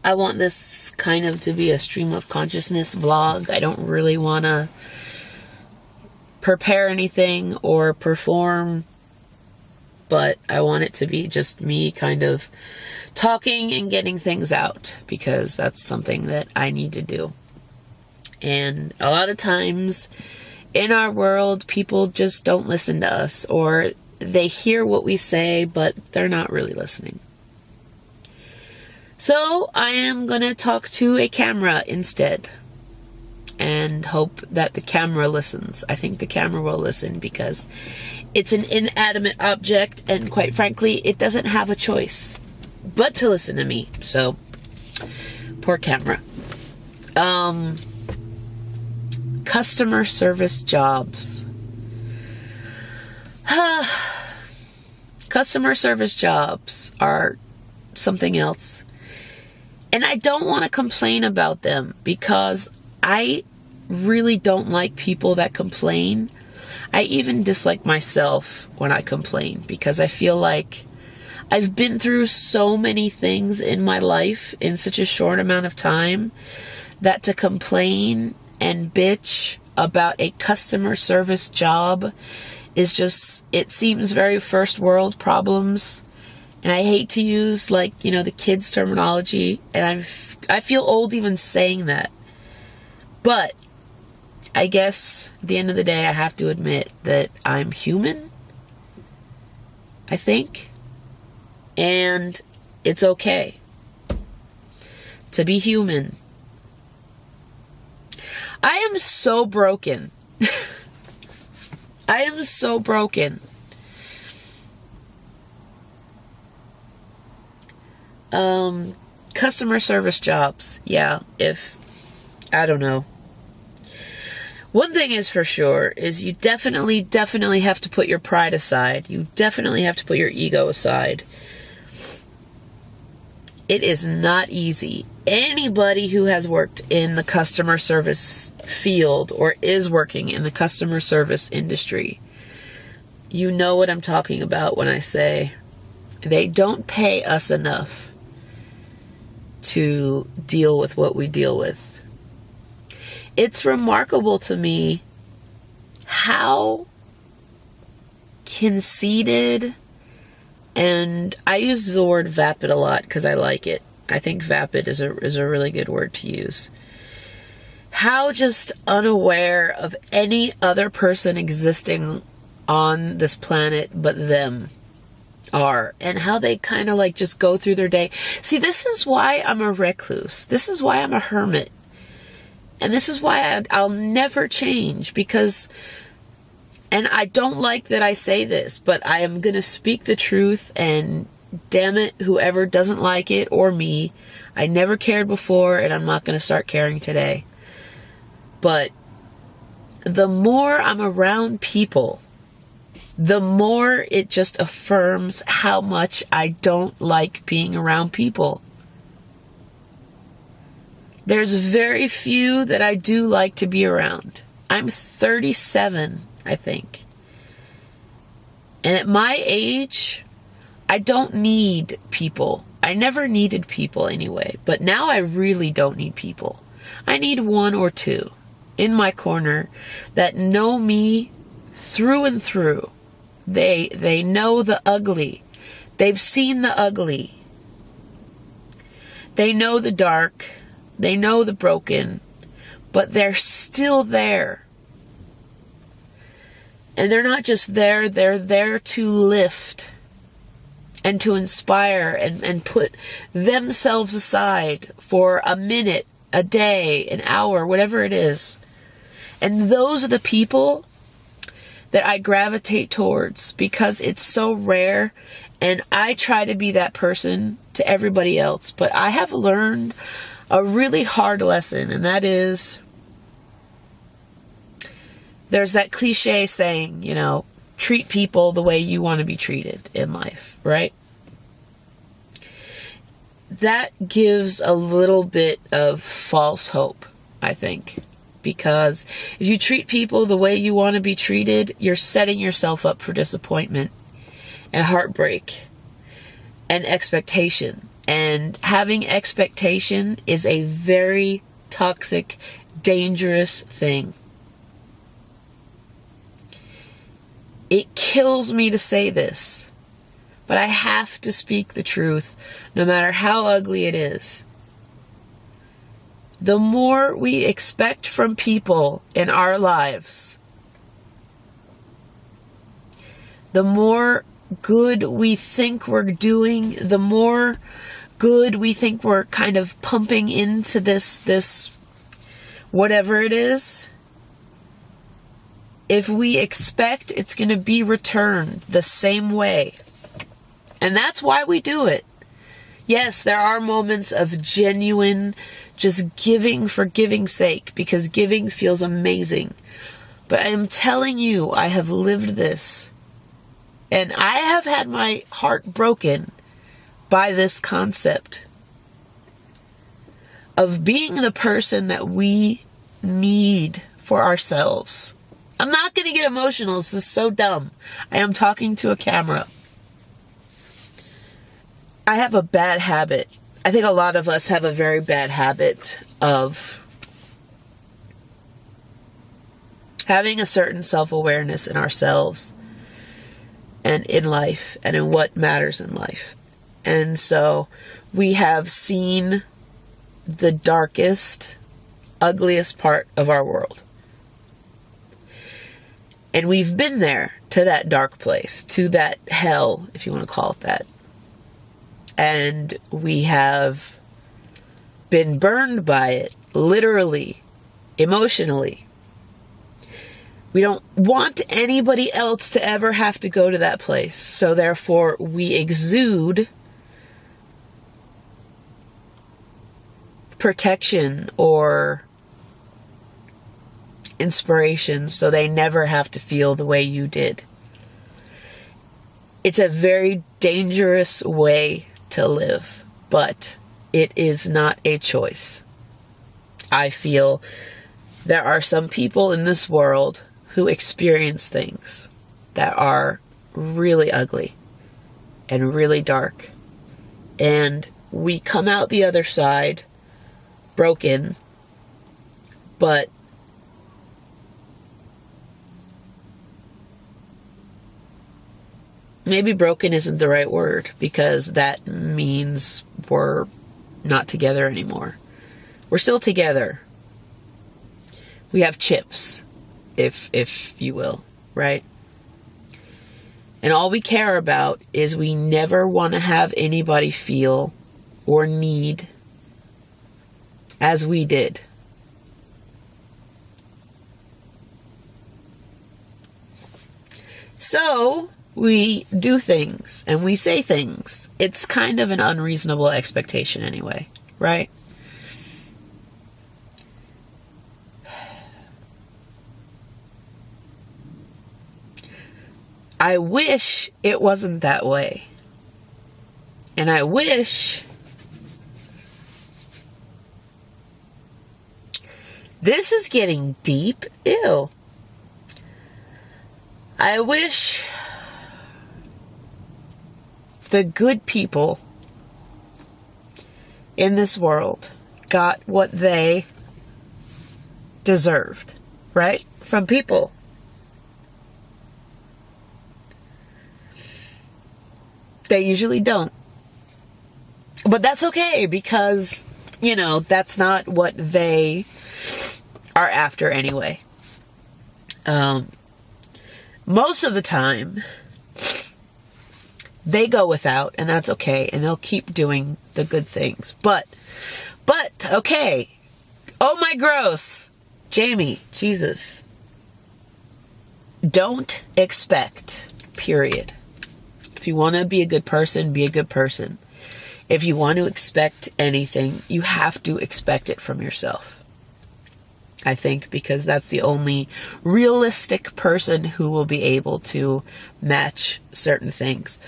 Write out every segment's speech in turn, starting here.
I want this kind of to be a stream of consciousness vlog. I don't really want to prepare anything or perform, but I want it to be just me kind of talking and getting things out, because that's something that I need to do. And a lot of times in our world, people just don't listen to us, or they hear what we say, but they're not really listening. So I am going to talk to a camera instead and hope that the camera listens. I think the camera will listen, because it's an inanimate object, and quite frankly, it doesn't have a choice but to listen to me. So, poor camera. Customer service jobs. Customer service jobs are something else. And I don't want to complain about them, because I really don't like people that complain. I even dislike myself when I complain, because I feel like I've been through so many things in my life in such a short amount of time, that to complain and bitch about a customer service job is just, it seems very first world problems. And I hate to use, like, you know, the kids' terminology, and I feel old even saying that. But I guess at the end of the day, I have to admit that I'm human, I think. And it's okay to be human. I am so broken. I am so broken. Customer service jobs. Yeah, I don't know. One thing is for sure is you definitely have to put your pride aside. You definitely have to put your ego aside. It is not easy. Anybody who has worked in the customer service field or is working in the customer service industry, you know what I'm talking about when I say they don't pay us enough to deal with what we deal with. It's remarkable to me how conceited, and I use the word vapid a lot because I like it. I think vapid is a really good word to use. How just unaware of any other person existing on this planet but them are, and how they kind of like just go through their day. See, this is why I'm a recluse. This is why I'm a hermit. And this is why I'll never change, because, and I don't like that I say this, but I am going to speak the truth, and damn it, whoever doesn't like it, or me, I never cared before, and I'm not going to start caring today. But the more I'm around people, the more it just affirms how much I don't like being around people. There's very few that I do like to be around. I'm 37, I think. And at my age, I don't need people. I never needed people anyway, but now I really don't need people. I need one or two in my corner that know me through and through. They know the ugly. They've seen the ugly. They know the dark. They know the broken. But they're still there. And they're not just there, they're there to lift and to inspire and put themselves aside for a minute, a day, an hour, whatever it is. And those are the people that I gravitate towards, because it's so rare, and I try to be that person to everybody else. But I have learned a really hard lesson, and that is, there's that cliche saying, you know, treat people the way you want to be treated in life, right? That gives a little bit of false hope, I think. Because if you treat people the way you want to be treated, you're setting yourself up for disappointment and heartbreak and expectation. And having expectation is a very toxic, dangerous thing. It kills me to say this, but I have to speak the truth, no matter how ugly it is. The more we expect from people in our lives, the more good we think we're doing, the more good we think we're kind of pumping into this whatever it is. If we expect it's going to be returned the same way. And that's why we do it. Yes, there are moments of genuine just giving for giving's sake, because giving feels amazing. But I am telling you, I have lived this. And I have had my heart broken by this concept of being the person that we need for ourselves. I'm not going to get emotional. This is so dumb. I am talking to a camera. I have a bad habit. I think a lot of us have a very bad habit of having a certain self-awareness in ourselves and in life and in what matters in life. And so we have seen the darkest, ugliest part of our world. And we've been there, to that dark place, to that hell, if you want to call it that. And we have been burned by it, literally, emotionally. We don't want anybody else to ever have to go to that place. So therefore, we exude protection or inspiration so they never have to feel the way you did. It's a very dangerous way to live, but it is not a choice. I feel there are some people in this world who experience things that are really ugly and really dark, and we come out the other side broken, but maybe broken isn't the right word, because that means we're not together anymore. We're still together. We have chips, if you will, right? And all we care about is we never want to have anybody feel or need as we did. So we do things and we say things. It's kind of an unreasonable expectation anyway, right? I wish it wasn't that way. And I wish this is getting deep. Ew. I wish the good people in this world got what they deserved, right? From people. They usually don't. But that's okay, because, that's not what they are after anyway. Most of the time, they go without, and that's okay, and they'll keep doing the good things. But, okay. Oh my gross. Jamie, Jesus. Don't expect, period. If you want to be a good person, be a good person. If you want to expect anything, you have to expect it from yourself. I think, because that's the only realistic person who will be able to match certain things.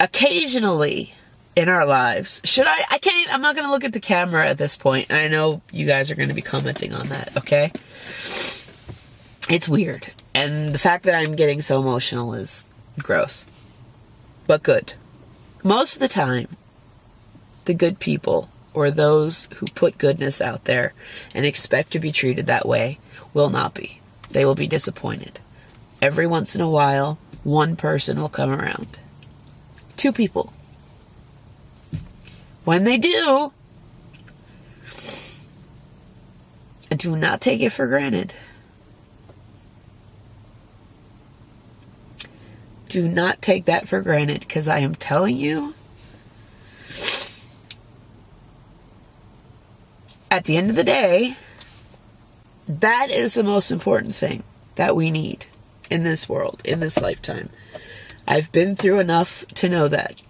Occasionally in our lives, I'm not going to look at the camera at this point, and I know you guys are going to be commenting on that, okay? It's weird. And the fact that I'm getting so emotional is gross. But good. Most of the time, the good people or those who put goodness out there and expect to be treated that way will not be. They will be disappointed. Every once in a while, one person will come around. 2 people. When they do not take it for granted. Do not take that for granted, because I am telling you, at the end of the day, that is the most important thing that we need in this world, in this lifetime. I've been through enough to know that.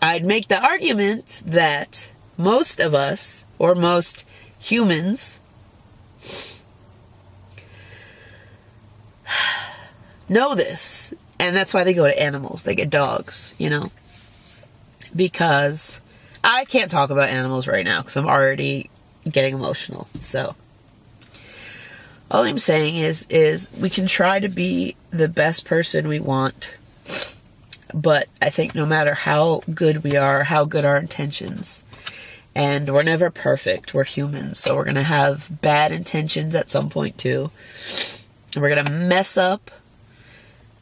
I'd make the argument that most of us, or most humans, know this. And that's why they go to animals. They get dogs, you know. Because I can't talk about animals right now because I'm already getting emotional. So all I'm saying is we can try to be the best person we want. But I think no matter how good we are, how good our intentions, and we're never perfect, we're humans, so we're going to have bad intentions at some point too. And we're going to mess up,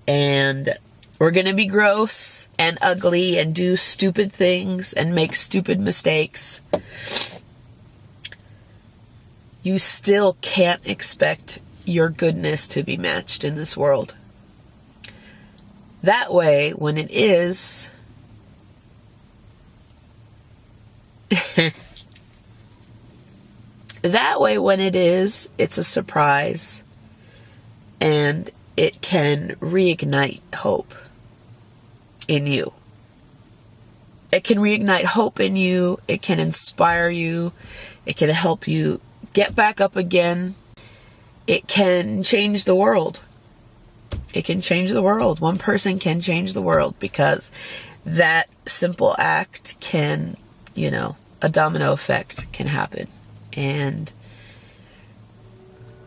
and we're going to be gross and ugly and do stupid things and make stupid mistakes. You still can't expect your goodness to be matched in this world. That way, when it is, it's a surprise, and it can reignite hope in you. It can reignite hope in you. It can inspire you. It can help you get back up again. It can change the world. It can change the world. One person can change the world, because that simple act can, a domino effect can happen. And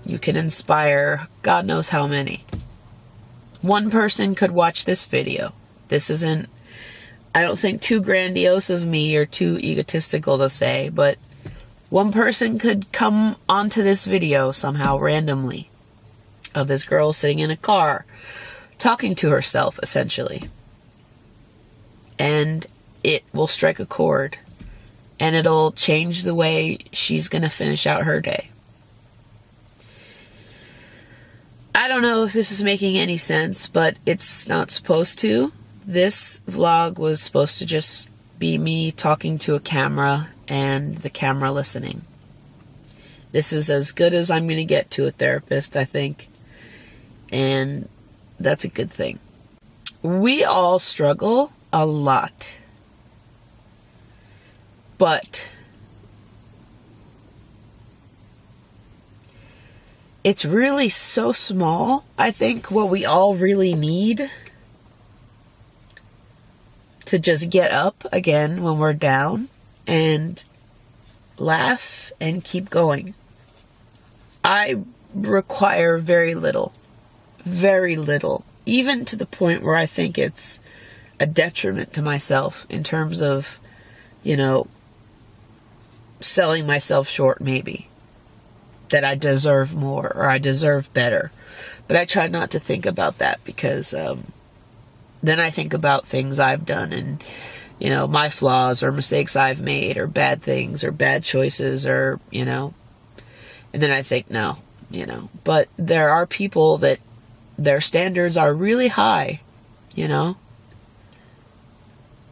you can inspire God knows how many. One person could watch this video. This isn't, I don't think, too grandiose of me or too egotistical to say, but one person could come onto this video somehow randomly of this girl sitting in a car talking to herself, essentially. And it will strike a chord, and it'll change the way she's going to finish out her day. I don't know if this is making any sense, but it's not supposed to. This vlog was supposed to just be me talking to a camera and the camera listening. This is as good as I'm going to get to a therapist, I think. And that's a good thing. We all struggle a lot. But it's really so small, I think, what we all really need to just get up again when we're down and laugh and keep going. I require very little, even to the point where I think it's a detriment to myself in terms of, selling myself short, maybe. That I deserve more or I deserve better. But I try not to think about that, because then I think about things I've done and, my flaws or mistakes I've made or bad things or bad choices or, and then I think, no, But there are people that their standards are really high,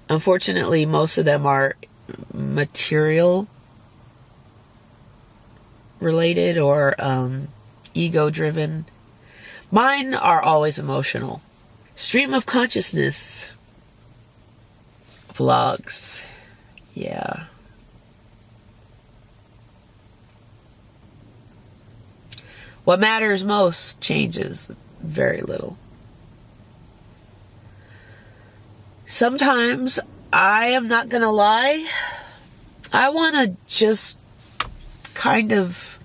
Unfortunately, most of them are material related or ego driven. Mine are always emotional. Stream of consciousness vlogs. Yeah. What matters most changes very little. Sometimes, I am not gonna lie, I want to just kind of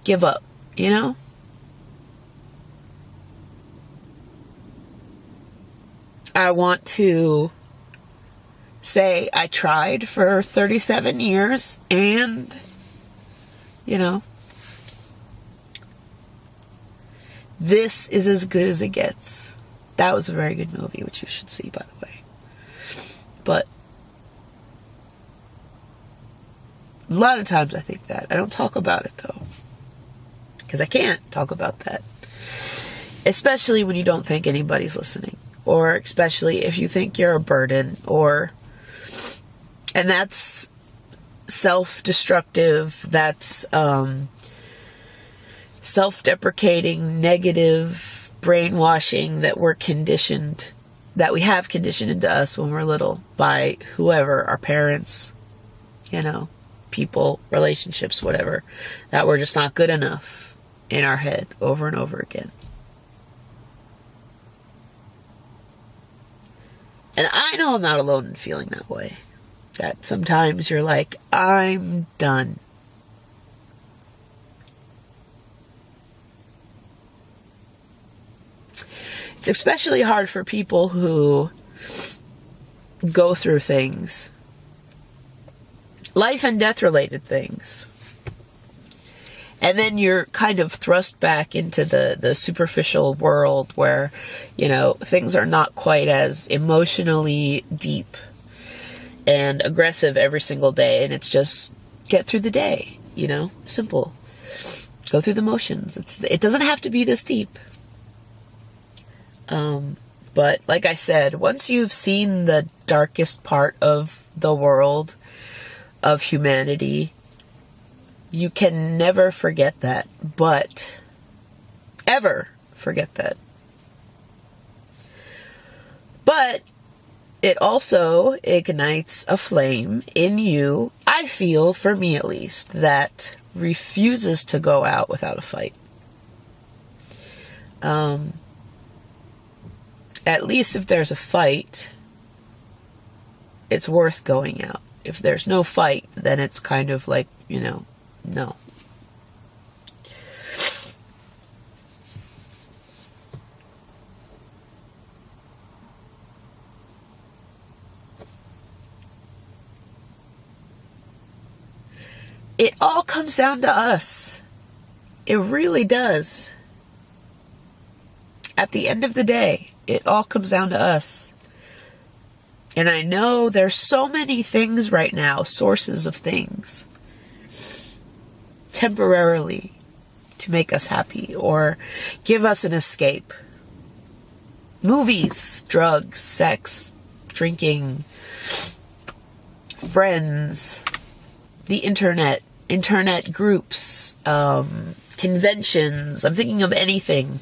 give up, I want to say I tried for 37 years and, this is as good as it gets. That was a very good movie, which you should see, by the way. But a lot of times I think that. I don't talk about it, though. Because I can't talk about that. Especially when you don't think anybody's listening. Or especially if you think you're a burden. And that's self-destructive. That's self-deprecating, negative brainwashing that we have conditioned into us when we're little by whoever, our parents, people, relationships, whatever, that we're just not good enough in our head over and over again. And I know I'm not alone in feeling that way. That sometimes you're like, I'm done. It's especially hard for people who go through things. Life and death related things. And then you're kind of thrust back into the superficial world where, things are not quite as emotionally deep and aggressive every single day. And it's just get through the day, simple. Go through the motions. It doesn't have to be this deep. But like I said, once you've seen the darkest part of the world, of humanity, you can never forget that, but ever forget that. But it also ignites a flame in you, I feel, for me at least, that refuses to go out without a fight. At least if there's a fight, it's worth going out. If there's no fight, then it's kind of like, no. It all comes down to us. It really does. At the end of the day, it all comes down to us. And I know there's so many things right now, sources of things, temporarily to make us happy or give us an escape. Movies, drugs, sex, drinking, friends, the internet groups, conventions. I'm thinking of anything.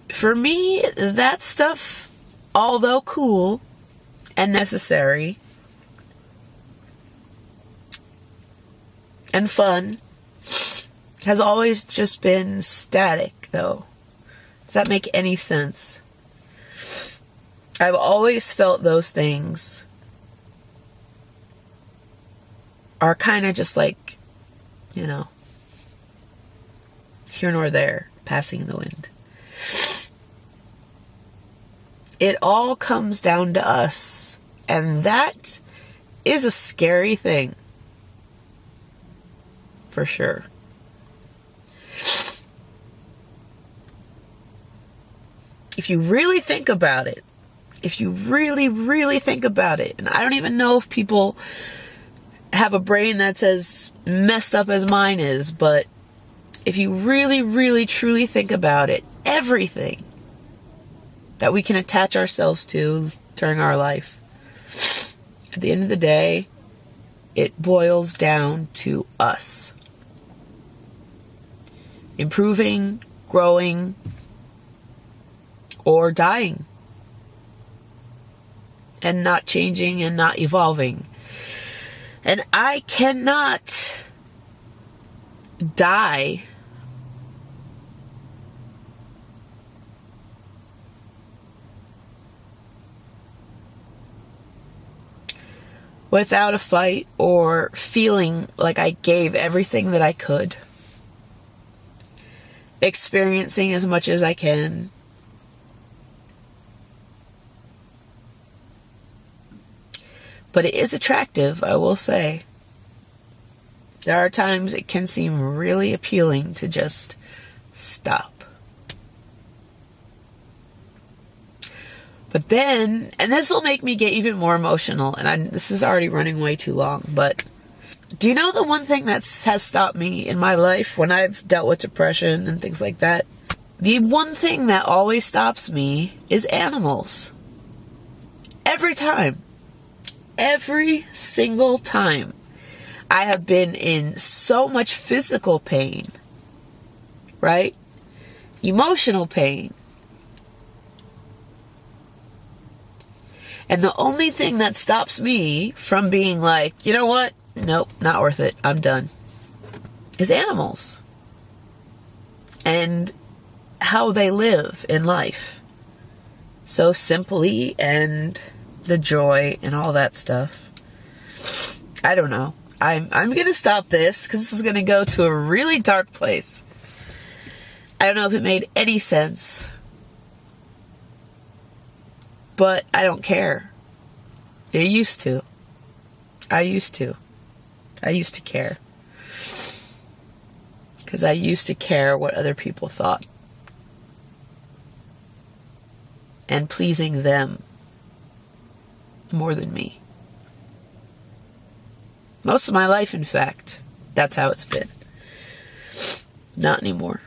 For me, that stuff, although cool and necessary and fun, has always just been static, though. Does that make any sense? I've always felt those things are kind of just like, here nor there, passing in the wind. It all comes down to us, and that is a scary thing, for sure. If you really think about it, and I don't even know if people have a brain that's as messed up as mine is, but if you really, really, truly think about it, everything that we can attach ourselves to during our life, at the end of the day, it boils down to us. Improving, growing, or dying. And not changing and not evolving. And I cannot die without a fight or feeling like I gave everything that I could. Experiencing as much as I can. But it is attractive, I will say. There are times it can seem really appealing to just stop. But then, and this will make me get even more emotional, and this is already running way too long, but do you know the one thing that has stopped me in my life when I've dealt with depression and things like that? The one thing that always stops me is animals. Every time. Every single time. I have been in so much physical pain, right? Emotional pain. And the only thing that stops me from being like, you know what? Nope, not worth it. I'm done. Is animals. And how they live in life. So simply, and the joy and all that stuff. I don't know. I'm going to stop this because this is going to go to a really dark place. I don't know if it made any sense. But I don't care. It used to. I used to care. Because I used to care what other people thought. And pleasing them more than me. Most of my life, in fact, that's how it's been. Not anymore.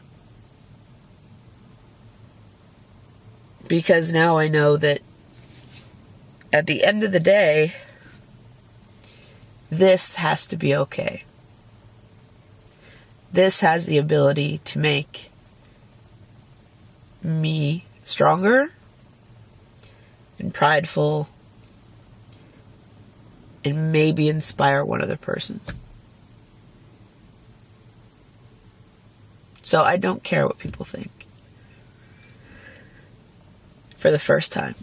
Because now I know that at the end of the day, this has to be okay. This has the ability to make me stronger and prideful and maybe inspire one other person. So I don't care what people think. For the first time.